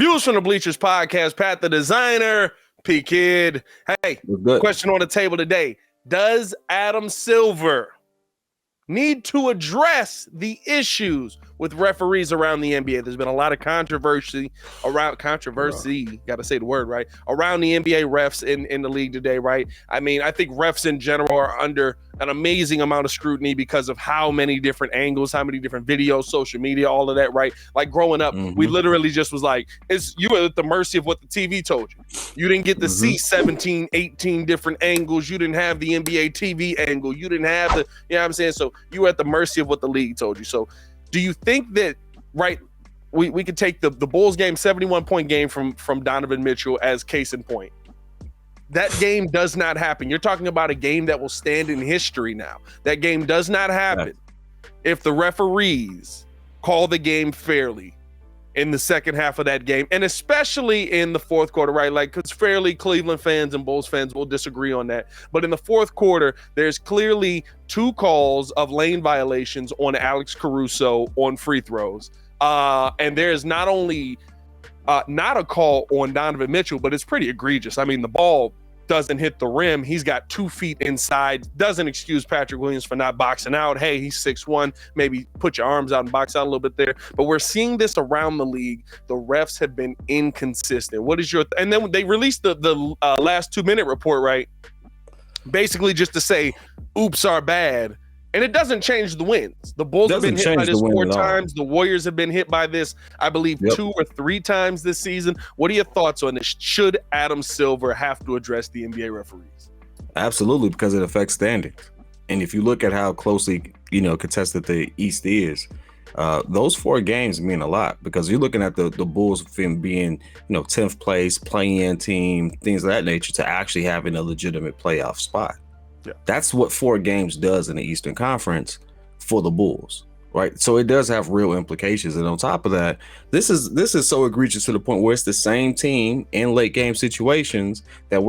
Views from the Bleachers podcast. Pat the Designer, P.Kidd. Hey, question on the table today. Does Adam Silver need to address the issues with referees around the NBA? There's been a lot of controversy, got to say the word right, around the NBA refs in the league today, right? I mean, I think refs in general are under an amazing amount of scrutiny because of how many different angles, how many different videos, social media, all of that, right? Like growing up, we literally just was like, you were at the mercy of what the TV told you. You didn't get to see 17, 18 different angles. You didn't have the NBA TV angle. You didn't have the, you know what I'm saying? So you were at the mercy of what the league told you. So do you think that, right, we could take the Bulls game, 71-point game from Donovan Mitchell as case in point? That game does not happen. You're talking about a game that will stand in history now. That game does not happen if the referees call the game fairly in the second half of that game, and especially in the fourth quarter, right? Like, because fairly Cleveland fans and Bulls fans will disagree on that. But in the fourth quarter, there's clearly two calls of lane violations on Alex Caruso on free throws. And there's not only not a call on Donovan Mitchell, but it's pretty egregious. I mean, the ball doesn't hit the rim. He's got 2 feet inside. Doesn't excuse Patrick Williams for not boxing out. Hey, he's 6'1". Maybe put your arms out and box out a little bit there. But we're seeing this around the league. The refs have been inconsistent. What is your and then they released the last 2-minute report, right? Basically just to say, oops are bad. And it doesn't change the wins. The Bulls have been hit by this 4 times. The Warriors have been hit by this, I believe, 2 or 3 times this season. What are your thoughts on this? Should Adam Silver have to address the NBA referees? Absolutely, because it affects standings. And if you look at how closely, contested the East is, those 4 games mean a lot, because you're looking at the Bulls being, 10th place, play-in team, things of that nature, to actually having a legitimate playoff spot. Yeah. That's what 4 games does in the Eastern Conference for the Bulls, right? So it does have real implications. And on top of that, this is so egregious to the point where it's the same team in late game situations that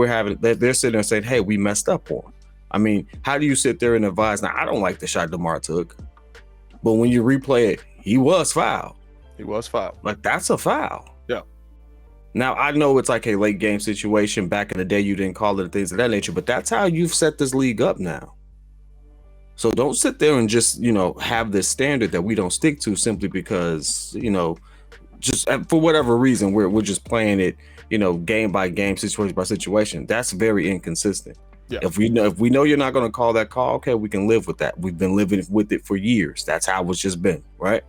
they're sitting there saying, hey, we messed up on. I mean, how do you sit there and advise? Now, I don't like the shot DeMar took, but when you replay it, he was fouled. He was fouled. Like, that's a foul. Yeah. Now, I know it's like a late game situation. Back in the day, you didn't call it, things of that nature, but that's how you've set this league up now. So don't sit there and just, have this standard that we don't stick to simply because, just for whatever reason, we're just playing it, game by game, situation by situation. That's very inconsistent. Yeah. If we know you're not going to call that call, okay, we can live with that. We've been living with it for years. That's how it's just been, right?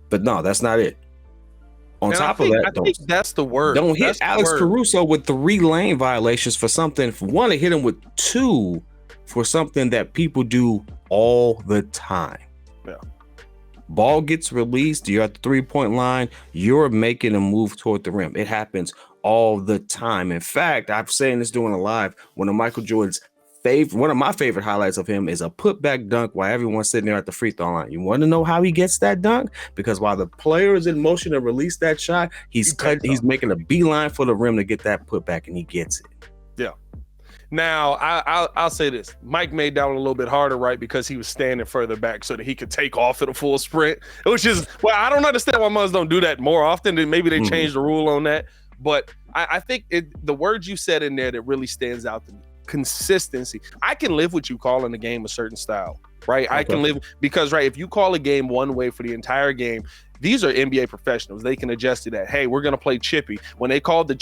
But no, that's not it. On top of that, I think that's the word. Don't hit Alex Caruso with 3 lane violations for something. For one, to hit him with 2 for something that people do all the time. Yeah. Ball gets released. You're at the 3-point line. You're making a move toward the rim. It happens all the time. In fact, I've saying this doing a live. One of Michael Jordan's one of my favorite highlights of him is a putback dunk while everyone's sitting there at the free throw line. You want to know how he gets that dunk? Because while the player is in motion to release that shot, he's making a beeline for the rim to get that putback, and he gets it. Yeah. Now, I'll say this. Mike made down a little bit harder, right, because he was standing further back so that he could take off at a full sprint, which is, well, I don't understand why Muzz don't do that more often. Maybe they changed the rule on that. But I think the words you said in there that really stands out to me. Consistency. I can live with you calling the game a certain style, right? Okay. I can live because, right, if you call a game one way for the entire game, these are NBA professionals. They can adjust to that. Hey, we're gonna play chippy. When they called the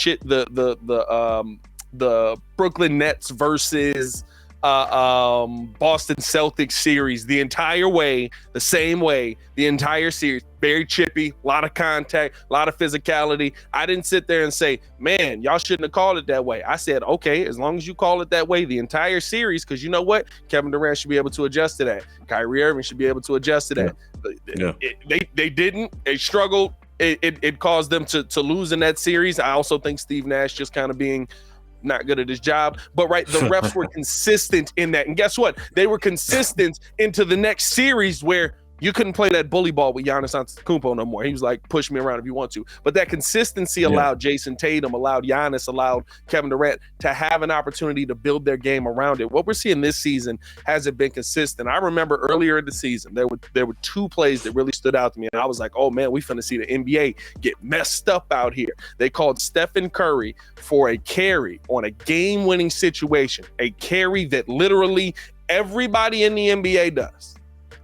Brooklyn Nets versus Boston Celtics series the entire way, the same way, the entire series, very chippy, a lot of contact, a lot of physicality. I didn't sit there and say, man, y'all shouldn't have called it that way. I said, okay, as long as you call it that way the entire series, because you know what? Kevin Durant should be able to adjust to that. Kyrie Irving should be able to adjust to that. Yeah. They didn't. They struggled. It caused them to lose in that series. I also think Steve Nash just kind of being not good at his job, but right, the refs were consistent in that. And guess what? They were consistent into the next series where You couldn't play that bully ball with Giannis Antetokounmpo no more. He was like, push me around if you want to. But that consistency allowed Jason Tatum, allowed Giannis, allowed Kevin Durant to have an opportunity to build their game around it. What we're seeing this season hasn't been consistent. I remember earlier in the season, there were two plays that really stood out to me. And I was like, oh man, we finna see the NBA get messed up out here. They called Stephen Curry for a carry on a game-winning situation, a carry that literally everybody in the NBA does.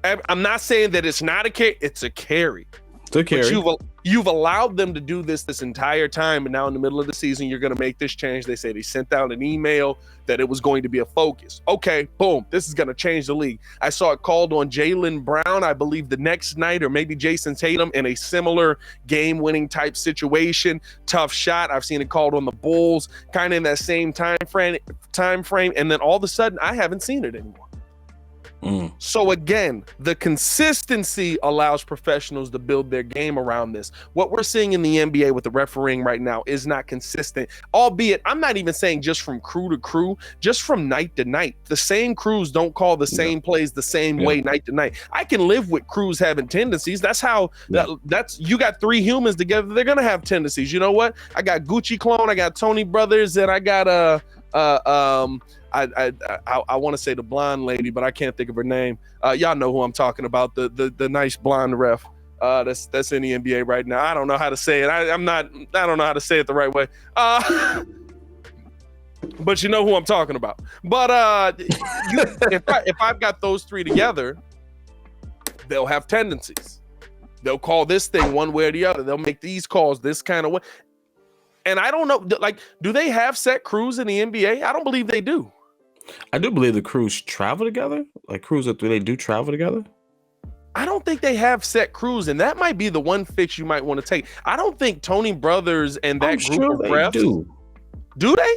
I'm not saying that it's not a carry, it's a carry. It's a carry. But you've allowed them to do this entire time, and now in the middle of the season, you're going to make this change. They say they sent out an email that it was going to be a focus. Okay, boom, this is going to change the league. I saw it called on Jaylen Brown, I believe the next night, or maybe Jason Tatum in a similar game-winning type situation. Tough shot. I've seen it called on the Bulls, kind of in that same time frame, and then all of a sudden, I haven't seen it anymore. So again, the consistency allows professionals to build their game around this. What we're seeing in the NBA with the refereeing right now is not consistent, albeit I'm not even saying just from crew to crew, just from night to night. The same crews don't call the same plays the same way night to night. I can live with crews having tendencies. That's how that's you got three humans together. They're going to have tendencies. You know what? I got Gucci Clone, I got Tony Brothers, and I got I want to say the blonde lady, but I can't think of her name. Y'all know who I'm talking about. The nice blonde ref. That's in the NBA right now. I don't know how to say it. I don't know how to say it the right way. But you know who I'm talking about. But if I've got those three together, they'll have tendencies. They'll call this thing one way or the other. They'll make these calls this kind of way. And I don't know, like, do they have set crews in the NBA? I don't believe they do. I do believe the crews travel together. Like crews, do they do travel together? I don't think they have set crews, and that might be the one fix you might want to take. I don't think Tony Brothers and that group of refs do. Do they?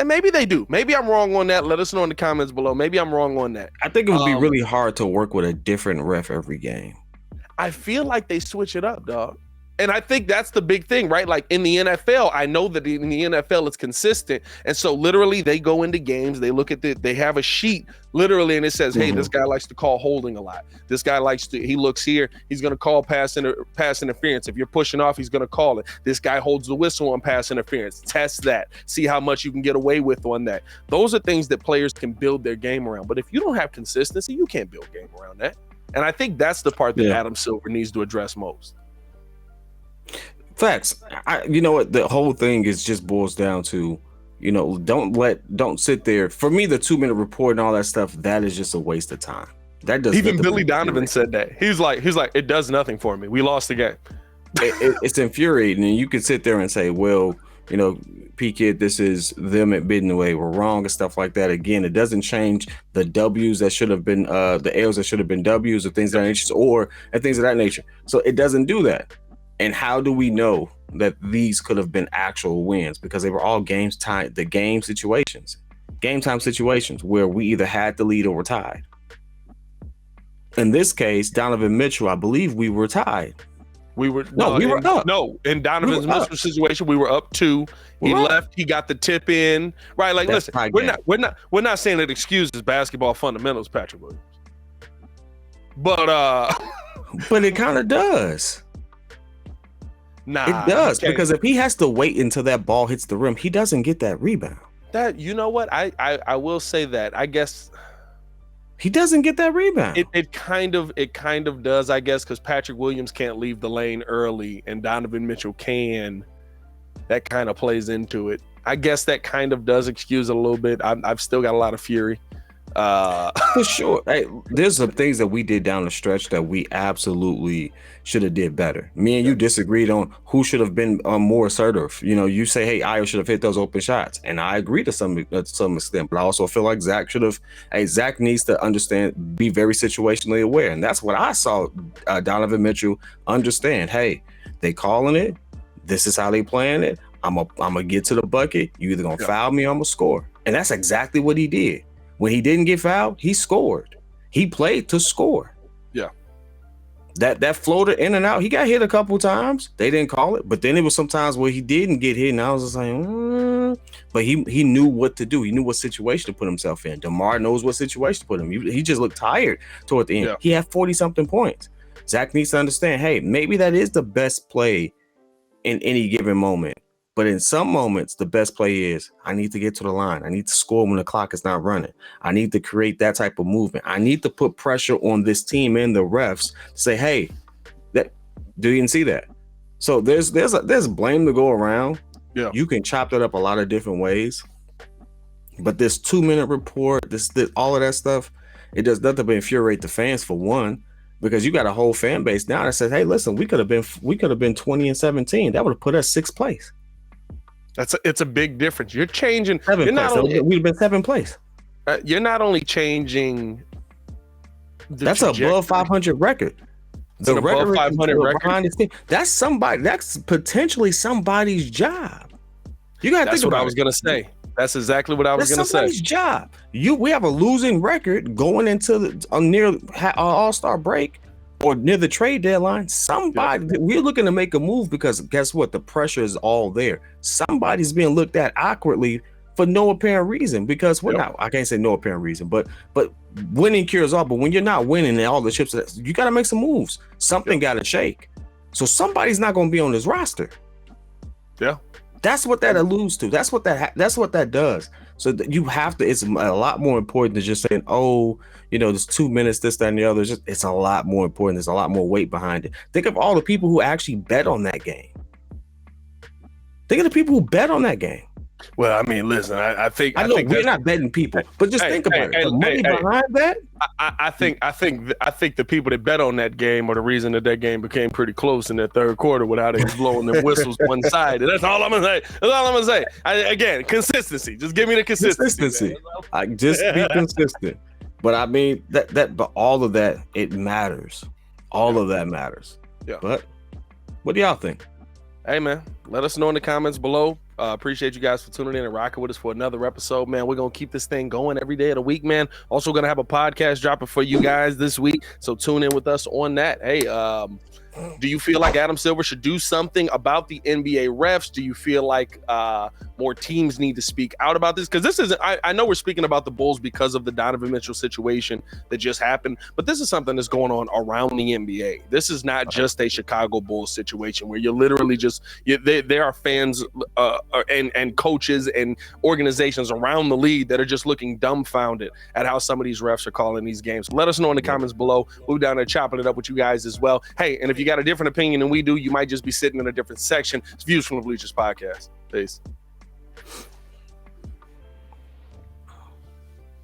Maybe they do. Maybe I'm wrong on that. Let us know in the comments below. Maybe I'm wrong on that. I think it would be really hard to work with a different ref every game. I feel like they switch it up, dog. And I think that's the big thing, right? Like in the NFL, I know that in the NFL it's consistent. And so literally they go into games, they look at they have a sheet literally, and it says, hey, this guy likes to call holding a lot. This guy he looks here, he's going to call pass interference. If you're pushing off, he's going to call it. This guy holds the whistle on pass interference. Test that. See how much you can get away with on that. Those are things that players can build their game around. But if you don't have consistency, you can't build game around that. And I think that's the part that Adam Silver needs to address most. Facts. You know what? The whole thing is just boils down to, you know, don't sit there. For me, the 2-minute report and all that stuff, that is just a waste of time. That does. Even Billy Donovan said that. He's like, it does nothing for me. We lost the game. It's infuriating, and you can sit there and say, well, you know, P.Kidd, this is them admitting the way we're wrong and stuff like that. Again, it doesn't change the W's that should have been the L's that should have been W's or things of that nature, and things of that nature. So it doesn't do that. And how do we know that these could have been actual wins? Because they were all game time situations where we either had the lead or were tied. In this case, Donovan Mitchell, I believe we were tied. We were up. No, in Donovan's Mitchell situation, we were up 2. He left. He got the tip in. Right, like listen, we're not saying it excuses basketball fundamentals, Patrick Williams. But but it kind of does. Nah, it does, because if he has to wait until that ball hits the rim, he doesn't get that rebound. That, you know what? I will say that. I guess he doesn't get that rebound. It kind of does, I guess, because Patrick Williams can't leave the lane early and Donovan Mitchell can. That kind of plays into it. I guess that kind of does excuse it a little bit. I've still got a lot of fury. For sure. Hey, there's some things that we did down the stretch that we absolutely should have did better. Me and you disagreed on who should have been more assertive. You know, you say, hey, Ayo should have hit those open shots, and I agree to some extent, but I also feel like Zach needs to understand, be very situationally aware, and that's what I saw Donovan Mitchell understand. Hey, they calling it, this is how they playing it, I'm gonna get to the bucket, you either gonna foul me or I'm gonna score. And that's exactly what he did. When he didn't get fouled, he scored. He played to score. Yeah. That floater in and out, he got hit a couple times. They didn't call it, but then it was some times where he didn't get hit, and I was just like, But he knew what to do. He knew what situation to put himself in. DeMar knows what situation to put him. He just looked tired toward the end. Yeah. He had 40-something points. Zach needs to understand, hey, maybe that is the best play in any given moment. But in some moments, the best play is I need to get to the line. I need to score when the clock is not running. I need to create that type of movement. I need to put pressure on this team and the refs to say, hey, do you see that? So there's blame to go around. Yeah, you can chop that up a lot of different ways, but this 2-minute report, this all of that stuff, it does nothing but infuriate the fans for one, because you got a whole fan base now that says, "Hey, listen, we could have been 20-17. That would have put us 6th place." It's a big difference. You're changing. We'd have been 7th place. You're not only changing. That's above 500 record. The above 500 record. That's potentially somebody's job. You got to think about it. That's what I was going to say. That's exactly what I was going to say. Somebody's job. We have a losing record going into near All-Star break or near the trade deadline. We're looking to make a move because guess what? The pressure is all there. Somebody's being looked at awkwardly for no apparent reason, because I can't say no apparent reason, but winning cures all. But when you're not winning and all the chips, you got to make some moves. Something got to shake. So somebody's not going to be on this roster. Yeah, that's what that alludes to. That's what that does. So you have to. It's a lot more important than just saying, "Oh, there's 2 minutes, this, that, and the other." It's a lot more important. There's a lot more weight behind it. Think of all the people who actually bet on that game. Think of the people who bet on that game. Well, I mean, listen, I think we're not betting people, but just think about it. The money behind that. I think the people that bet on that game are the reason that game became pretty close in that third quarter without it blowing them whistles one side. That's all I'm gonna say. Again, consistency. Just give me the consistency. I just be consistent. But I mean but all of that, it matters. All of that matters. Yeah. But what do y'all think? Hey man, let us know in the comments below. Appreciate you guys for tuning in and rocking with us for another episode, man. We're going to keep this thing going every day of the week, man. Also going to have a podcast dropping for you guys this week. So tune in with us on that. Hey, do you feel like Adam Silver should do something about the NBA refs? Do you feel like more teams need to speak out about this? Because this isn't, I know we're speaking about the Bulls because of the Donovan Mitchell situation that just happened, but this is something that's going on around the NBA. This is not just a Chicago Bulls situation where you're literally there are fans and coaches and organizations around the league that are just looking dumbfounded at how some of these refs are calling these games. Let us know in the comments below. We'll be down there chopping it up with you guys as well. Hey, and if you got a different opinion than we do, you might just be sitting in a different section. It's Views from the Bleachers Podcast. Peace.